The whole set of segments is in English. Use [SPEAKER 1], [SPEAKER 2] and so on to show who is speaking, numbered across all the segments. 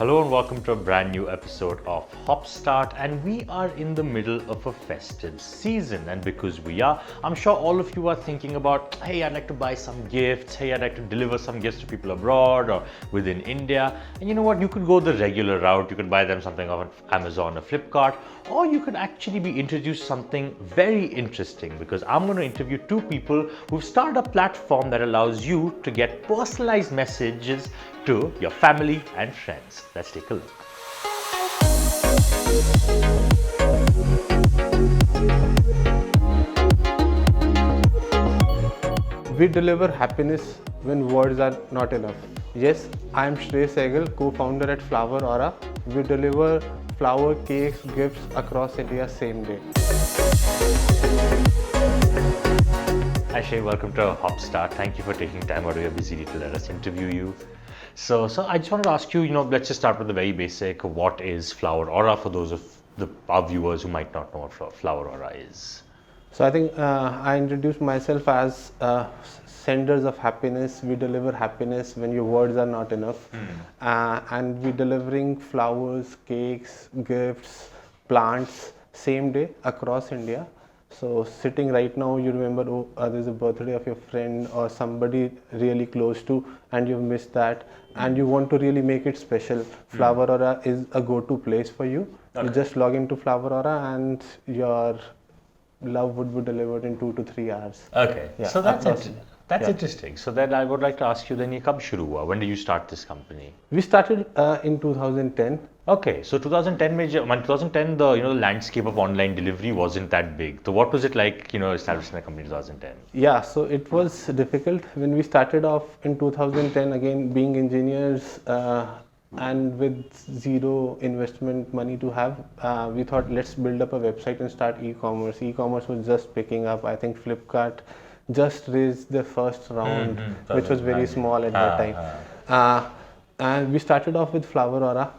[SPEAKER 1] Hello and welcome to a brand new episode of HopStart, and we are in the middle of a festive season. And because we are, I'm sure all of you are thinking about, hey, I'd like to buy some gifts, hey, I'd like to deliver some gifts to people abroad or within India. And you know what, you could go the regular route, you could buy them something on Amazon or Flipkart, or you could actually be introduced something very interesting, because I'm going to interview two people who've started a platform that allows you to get personalized messages to your family and friends. Let's take a look.
[SPEAKER 2] We deliver happiness when words are not enough. Yes, I am Shrey Sehgal, co-founder at Floweraura. We deliver flower, cakes, gifts across India same day.
[SPEAKER 1] Hi Shay, welcome to HopStart. Thank you for taking time out of your busy day to let us interview you. So I just wanted to ask you, let's just start with the very basic. What is Floweraura for those of our viewers who might not know what Floweraura is?
[SPEAKER 2] So I think I introduced myself as senders of happiness. We deliver happiness when your words are not enough. And we're delivering flowers, cakes, gifts, plants, same day across India. So sitting right now, you remember, there's a birthday of your friend or somebody really close to, and you've missed that, and you want to really make it special. Floweraura is a go-to place for you. Okay. You just log into Floweraura and your love would be delivered in 2 to 3 hours.
[SPEAKER 1] Okay, yeah, so that's interesting. So then I would like to ask you, then ye kab shuru hua? When did you start this company?
[SPEAKER 2] We started in 2010.
[SPEAKER 1] Okay, so 2010 the landscape of online delivery wasn't that big. So what was it like, establishing the company in 2010?
[SPEAKER 2] Yeah, so it was difficult when we started off in 2010. Again, being engineers and with zero investment money to have, we thought let's build up a website and start e-commerce. E-commerce was just picking up. I think Flipkart just raised their first round, which was very small at that time. And we started off with Floweraura.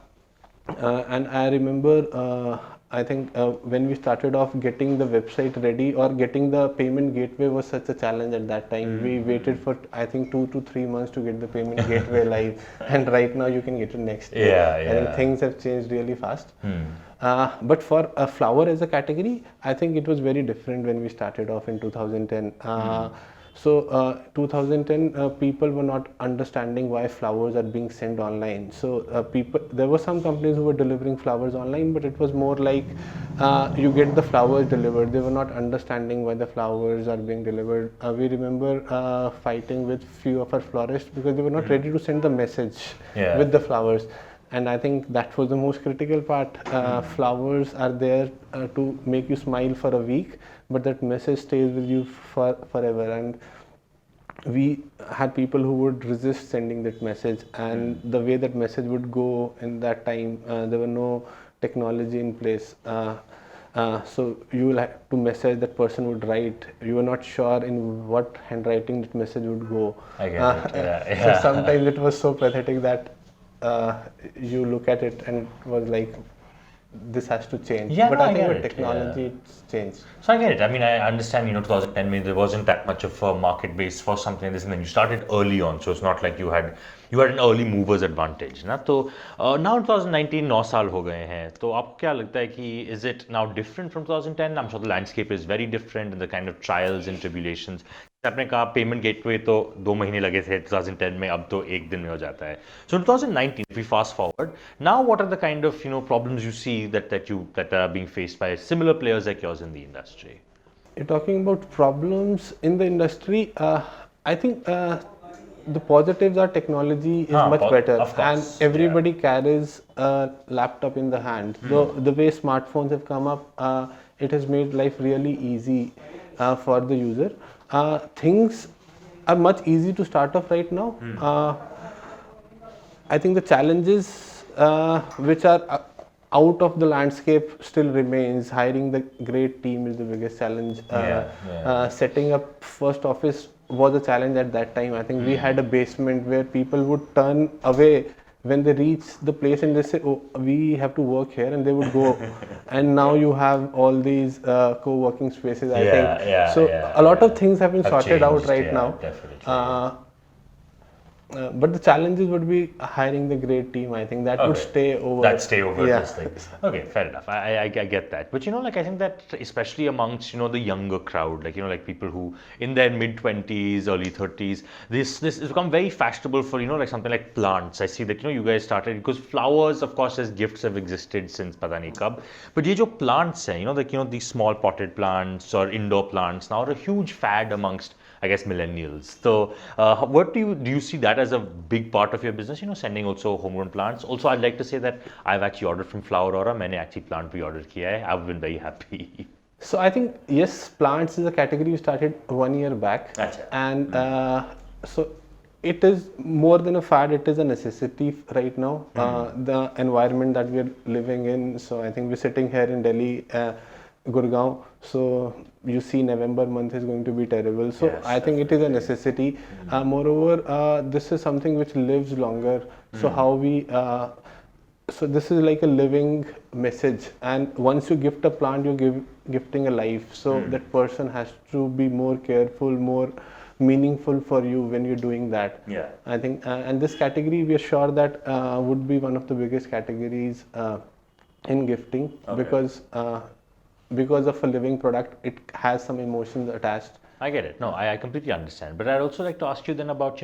[SPEAKER 2] And I remember, I think when we started off, getting the website ready or getting the payment gateway was such a challenge at that time. We waited for, I think, 2 to 3 months to get the payment gateway live. And right now you can get it next day. I think things have changed really fast. But for a flower as a category, I think it was very different when we started off in 2010. So 2010, people were not understanding why flowers are being sent online. So there were some companies who were delivering flowers online, but it was more like you get the flowers delivered. They were not understanding why the flowers are being delivered. We remember fighting with few of our florists because they were not ready to send the message with the flowers. And I think that was the most critical part. Flowers are there to make you smile for a week, but that message stays with you forever. And we had people who would resist sending that message, and the way that message would go in that time, there were no technology in place. So you will have to message, that person would write. You were not sure in what handwriting that message would go.
[SPEAKER 1] I get it. Yeah.
[SPEAKER 2] So sometimes it was so pathetic that you look at it and it was like, this has to change. But I think with technology it's changed.
[SPEAKER 1] So I get it. I mean, I understand, 2010, there wasn't that much of a market base for something like this, and then you started early on. So it's not like you had an early mover's advantage. Na? So now in 2019, 9 saal ho gaye hain. So aapko kya lagta hai ki is it now different from 2010? I'm sure the landscape is very different, and the kind of trials and tribulations. आपने कहा payment gateway तो 2 महीने लगे थे 2010 में, अब तो 1 दिन में हो जाता है. So in 2019, if we fast forward, now what are the kind of problems you see that are being faced by similar players like yours in the industry?
[SPEAKER 2] You're talking about problems in the industry. I think the positives are technology is much better, and everybody carries a laptop in the hand. So the way smartphones have come up, it has made life really easy for the user. Things are much easy to start off right now. I think the challenges which are out of the landscape still remains. Hiring the great team is the biggest challenge. Setting up first office was a challenge at that time. I think we had a basement where people would turn away when they reach the place and they say, oh, we have to work here, and they would go. And now you have all these co-working spaces, I think. So a lot of things have been sorted out right now. But the challenges would be hiring the great team. I think that would stay over.
[SPEAKER 1] That stay over
[SPEAKER 2] Yeah.
[SPEAKER 1] this thing. Okay, fair enough. I get that. But like I think that especially amongst the younger crowd, like like people who in their mid-20s, early 30s, this has become very fashionable for like something like plants. I see that you guys started because flowers, of course, as gifts have existed since pata nahi kab. But ye jo plants hai, like these small potted plants or indoor plants now are a huge fad amongst, I guess, millennials. So, what do you see that as a big part of your business? Sending also homegrown plants. Also, I'd like to say that I've actually ordered from Floweraura. मैंने actually plant pre-order किया है. I've been very happy.
[SPEAKER 2] So I think yes, plants is a category we started 1 year back,
[SPEAKER 1] Achha.
[SPEAKER 2] and so it is more than a fad. It is a necessity right now. The environment that we are living in. So I think we're sitting here in Delhi, Gurgaon. So you see, November month is going to be terrible. So
[SPEAKER 1] Yes,
[SPEAKER 2] I think it is a necessity. Moreover, this is something which lives longer. So how we so this is like a living message, and once you gift a plant, you're gifting a life. So that person has to be more careful, more meaningful for you when you're doing that.
[SPEAKER 1] Yeah.
[SPEAKER 2] I think, and this category, we are sure that would be one of the biggest categories in gifting, because of a living product, it has some emotions attached.
[SPEAKER 1] I get it. No, I completely understand. But I'd also like to ask you then about,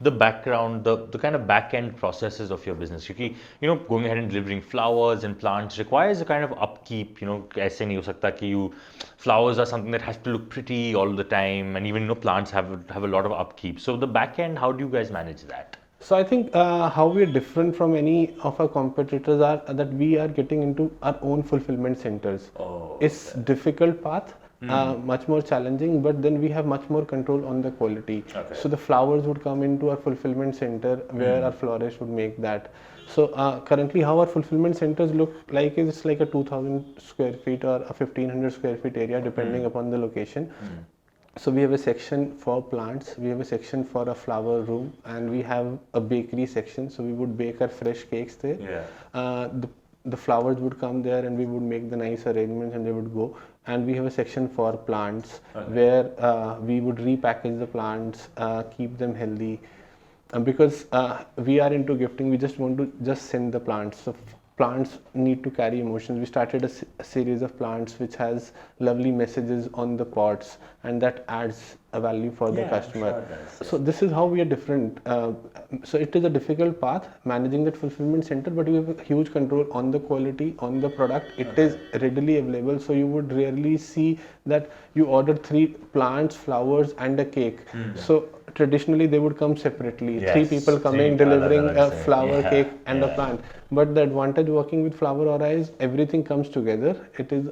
[SPEAKER 1] the background, the kind of back-end processes of your business. Because, going ahead and delivering flowers and plants requires a kind of upkeep, aise nahi ho sakta ki flowers are something that has to look pretty all the time, and even, plants have a lot of upkeep. So the back-end, how do you guys manage that?
[SPEAKER 2] So I think how we are different from any of our competitors are that we are getting into our own fulfillment centers. It's difficult path. Much more challenging, but then we have much more control on the quality. So the flowers would come into our fulfillment center where our florists would make that. So currently how our fulfillment centers look like is it's like a 2000 square feet or a 1500 square feet area depending upon the location. So we have a section for plants, we have a section for a flower room, and we have a bakery section. So we would bake our fresh cakes there. The flowers would come there and we would make the nice arrangements and they would go. And we have a section for plants where we would repackage the plants, keep them healthy. Because we are into gifting, we just want to send the plants. So plants need to carry emotions. We started a series of plants which has lovely messages on the pots, and that adds a value for the customer. So this is how we are different. So it is a difficult path managing that fulfillment center, but you have a huge control on the quality, on the product. It is readily available, so you would rarely see that you order 3 plants, flowers and a cake. So traditionally they would come separately. 3 people coming, delivering a flower, cake and a plant. But the advantage working with Floweraura is everything comes together. It is,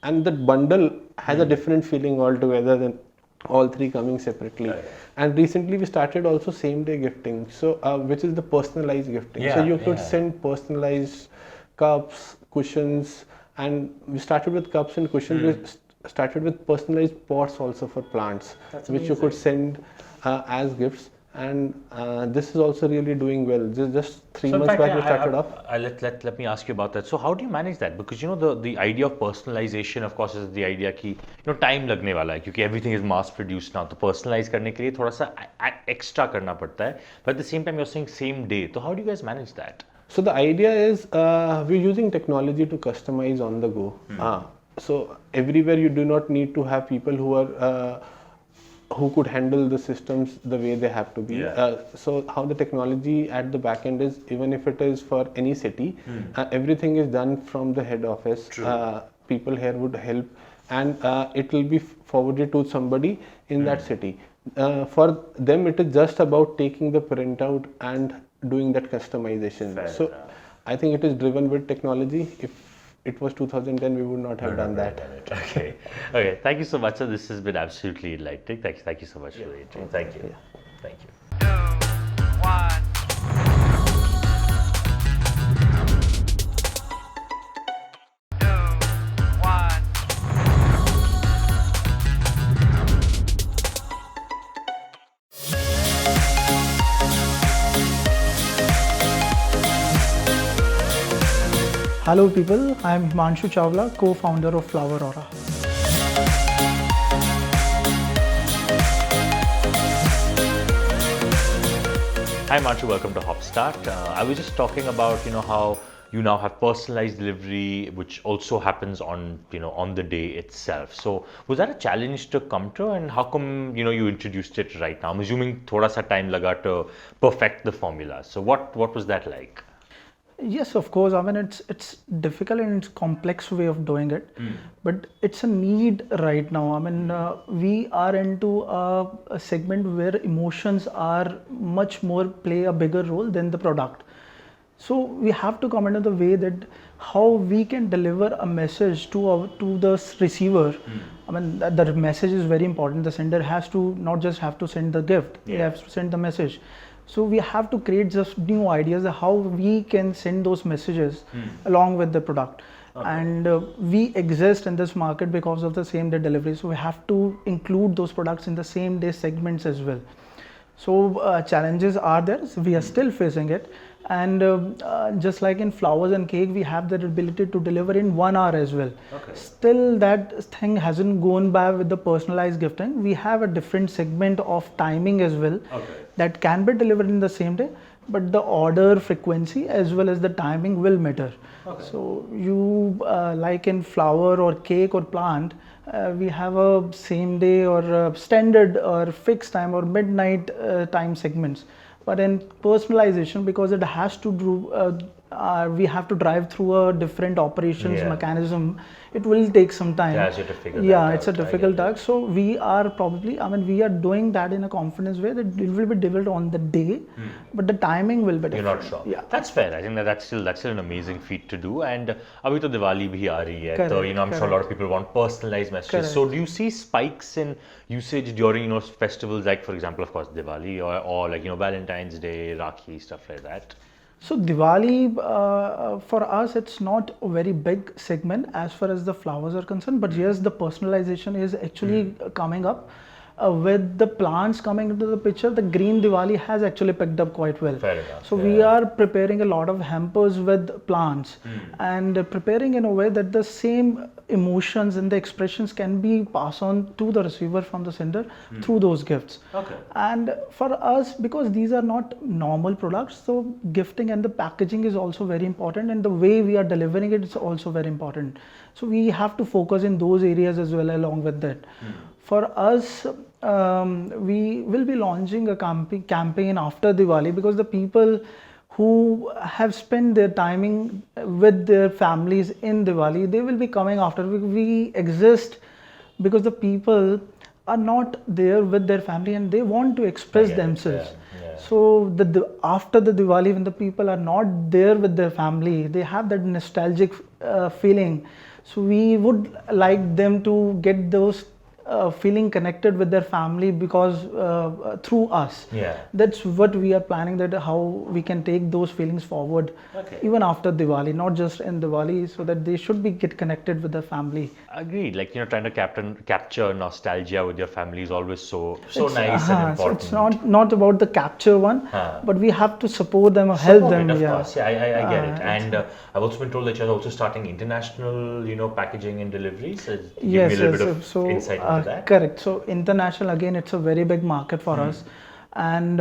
[SPEAKER 2] and that bundle has a different feeling altogether than all 3 coming separately. And recently we started also same day gifting, so which is the personalized gifting. So you could send personalized cups, cushions, and we started with cups and cushions. We started with personalized pots also for plants, which you could send as gifts. And this is also really doing well. Just 3 months back we started off.
[SPEAKER 1] Let me ask you about that. So how do you manage that? Because the idea of personalization, of course, is the idea कि time लगने वाला है, क्योंकि everything is mass produced now. तो personalize करने के लिए थोड़ा सा extra करना पड़ता है. But at the same time, you're saying same day. So how do you guys manage that?
[SPEAKER 2] So the idea is we're using technology to customize on the go. So everywhere you do not need to have people who are who could handle the systems the way they have to be. So how the technology at the back end is, even if it is for any city, everything is done from the head office. People here would help, and it will be forwarded to somebody in that city. For them, it is just about taking the printout and doing that customization. So I think it is driven with technology. If it was 2010, we would not have done that.
[SPEAKER 1] Okay. Okay. Thank you so much, sir. This has been absolutely enlightening. Thank you so much for the interview. Thank you. Thank you.
[SPEAKER 3] 2, 1.
[SPEAKER 4] Hello people, I am Himanshu Chawla, co-founder of Floweraura.
[SPEAKER 1] Hi Manshu, welcome to HopStart. I was just talking about how you now have personalized delivery, which also happens on on the day itself. So was that a challenge to come to, and how come you introduced it right now? I'm assuming thoda sa time laga to perfect the formula. So what was that like?
[SPEAKER 4] Yes, of course. I mean, it's difficult and it's complex way of doing it, but it's a need right now. I mean, we are into a segment where emotions are much more play a bigger role than the product. So we have to comment on the way that how we can deliver a message to the receiver. I mean, the message is very important. The sender has to not just have to send the gift; he has to send the message. So we have to create just new ideas of how we can send those messages along with the product. And we exist in this market because of the same day delivery. So we have to include those products in the same day segments as well. So challenges are there. So we are still facing it. And just like in flowers and cake, we have the ability to deliver in 1 hour as well. Still, that thing hasn't gone by with the personalized gifting. We have a different segment of timing as well that can be delivered in the same day, but the order frequency as well as the timing will matter. So you like in flower or cake or plant, we have a same day or standard or fixed time or midnight time segments. But in personalization, because it has to do, we have to drive through a different operations mechanism. It will take some time.
[SPEAKER 1] Yeah, you have to figure that out.
[SPEAKER 4] It's a difficult task. So we are probably, I mean, we are doing that in a confidence way that it will be delivered on the day, but the timing will be different.
[SPEAKER 1] You're not sure.
[SPEAKER 4] Yeah,
[SPEAKER 1] that's fair. I think that's still an amazing feat to do. And abhi to Diwali bhi aa rahi hai.
[SPEAKER 4] Correct,
[SPEAKER 1] So I'm sure a lot of people want personalized messages.
[SPEAKER 4] Correct.
[SPEAKER 1] So do you see spikes in usage during festivals like, for example, of course, Diwali or like Valentine's Day, Rakhi, stuff like that?
[SPEAKER 4] So Diwali, for us, it's not a very big segment as far as the flowers are concerned. But yes, the personalization is actually coming up. With the plants coming into the picture, the green Diwali has actually picked up quite well.
[SPEAKER 1] Fair enough.
[SPEAKER 4] So we are preparing a lot of hampers with plants and preparing in a way that the same emotions and the expressions can be passed on to the receiver from the sender through those gifts. And for us, because these are not normal products, so gifting and the packaging is also very important, and the way we are delivering it is also very important. So we have to focus in those areas as well along with that. For us, we will be launching a campaign after Diwali, because the people who have spent their timing with their families in Diwali, they will be coming after. We exist because the people are not there with their family and they want to express themselves. So after the Diwali, when the people are not there with their family, they have that nostalgic feeling. So we would like them to get those feeling connected with their family because through us. That's what we are planning, that how we can take those feelings forward even after Diwali, not just in Diwali, so that they should be get connected with their family.
[SPEAKER 1] Agreed. Like trying to capture nostalgia with your family is always so nice and important.
[SPEAKER 4] So it's not about the capture one, but we have to support them or help them.
[SPEAKER 1] Of course, I get it. And I've also been told that you're also starting international, packaging and deliveries. Give me a little bit of insight into that.
[SPEAKER 4] Correct. So international, again, it's a very big market for us. And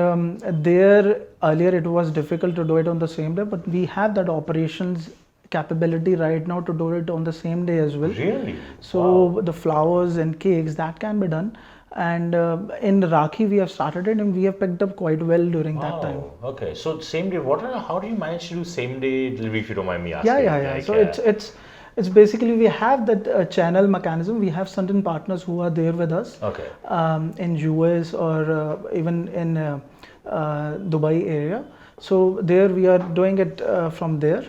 [SPEAKER 4] there earlier it was difficult to do it on the same day, but we have that operations capability right now to do it on the same day as well.
[SPEAKER 1] Really?
[SPEAKER 4] So the flowers and cakes, that can be done. And in Rakhi we have started it and we have picked up quite well during that time.
[SPEAKER 1] Okay, so same day, how do you manage to do same day delivery, if you don't mind me asking?
[SPEAKER 4] Like, so it's basically we have that channel mechanism. We have certain partners who are there with us in US or even in Dubai area. So there we are doing it from there,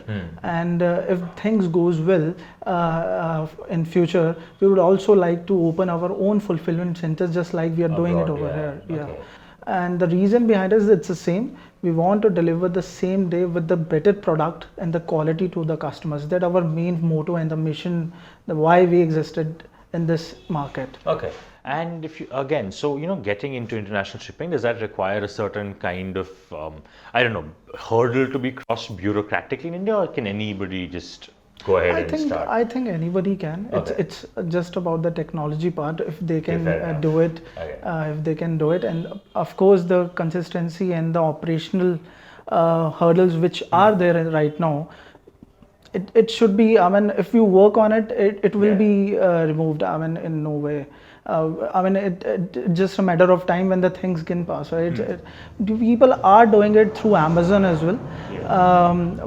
[SPEAKER 4] and if things goes well in future, we would also like to open our own fulfillment centers, just like we are doing it over here. And the reason behind it is it's the same. We want to deliver the same day with the better product and the quality to the customers. That our main motto and the mission, the why we existed in this market.
[SPEAKER 1] Okay. And if you again, so getting into international shipping, does that require a certain kind of hurdle to be crossed bureaucratically in India, or can anybody just go ahead and start?
[SPEAKER 4] I think anybody can.
[SPEAKER 1] Okay.
[SPEAKER 4] It's just about the technology part. If they can
[SPEAKER 1] fair enough.
[SPEAKER 4] do it,
[SPEAKER 1] Okay.
[SPEAKER 4] if they can do it, and of course the consistency and the operational hurdles which are there right now. It should be. I mean, if you work on it, it will be removed. I mean, in no way. I mean, it's just a matter of time when the things can pass, right? People are doing it through Amazon as well,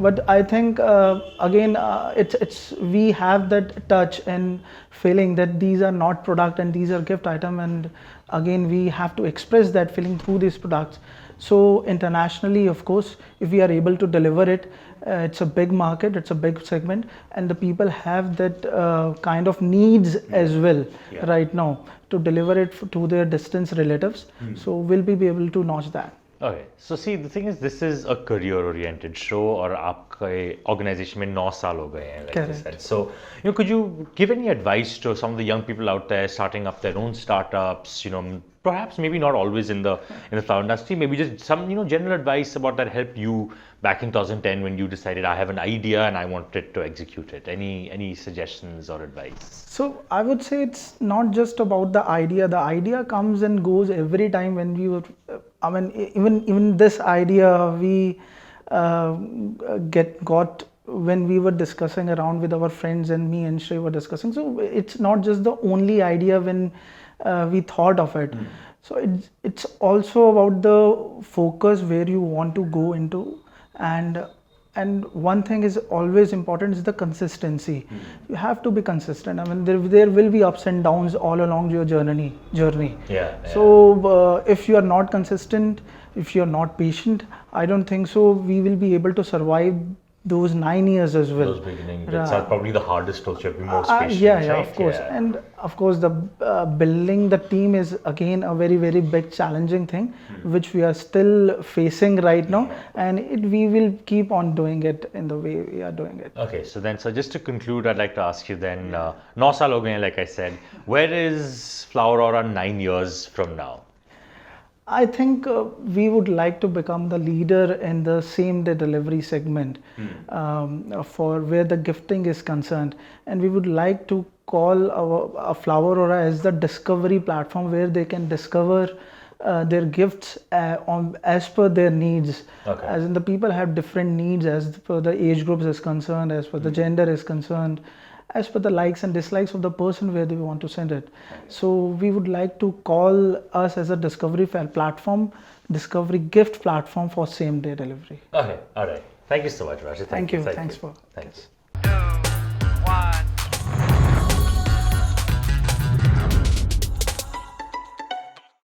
[SPEAKER 4] but I think again, it's we have that touch and feeling that these are not product and these are gift item, and again we have to express that feeling through these products. So internationally, of course, if we are able to deliver it, it's a big market, it's a big segment, and the people have that kind of needs as well right now to deliver it to their distant relatives. So we'll be able to notch that.
[SPEAKER 1] Okay, so see, the thing is, this is a career-oriented show, और आपके organization में 9 साल हो गए हैं, like you
[SPEAKER 4] Correct.
[SPEAKER 1] said. So, could you give any advice to some of the young people out there starting up their own startups? Perhaps maybe not always in the flower industry, maybe just some general advice about that helped you back in 2010 when you decided I have an idea and I wanted to execute it. Any suggestions or advice?
[SPEAKER 4] So I would say it's not just about the idea. The idea comes and goes every time when we were. I mean, even this idea we got when we were discussing around with our friends, and me and Shrey were discussing. So it's not just the only idea when we thought of it. So it's also about the focus where you want to go into, and one thing is always important is the consistency. You have to be consistent. I mean, there will be ups and downs all along your journey.
[SPEAKER 1] Yeah.
[SPEAKER 4] So if you are not consistent, if you are not patient, I don't think so we will be able to survive those 9 years as well.
[SPEAKER 1] Those beginning bits are probably the hardest also. You have to be most patient,
[SPEAKER 4] Yeah,
[SPEAKER 1] right?
[SPEAKER 4] of course. And of course, the building the team is again a very, very big challenging thing, which we are still facing right now, and we will keep on doing it in the way we are doing it.
[SPEAKER 1] Okay, so just to conclude, I'd like to ask you then, 9 saal ho gaye hain, like I said, where is Floweraura 9 years from now?
[SPEAKER 4] I think we would like to become the leader in the same day delivery segment for where the gifting is concerned, and we would like to call our Floweraura as the discovery platform where they can discover their gifts as per their needs.
[SPEAKER 1] Okay.
[SPEAKER 4] As in, the people have different needs as per the age groups is concerned, as per the gender is concerned, as per the likes and dislikes of the person where they want to send it. So we would like to call us as a discovery platform, discovery gift platform for same day delivery.
[SPEAKER 1] Okay, all right. Thank you so much, Rashid.
[SPEAKER 4] Thank you. Thanks.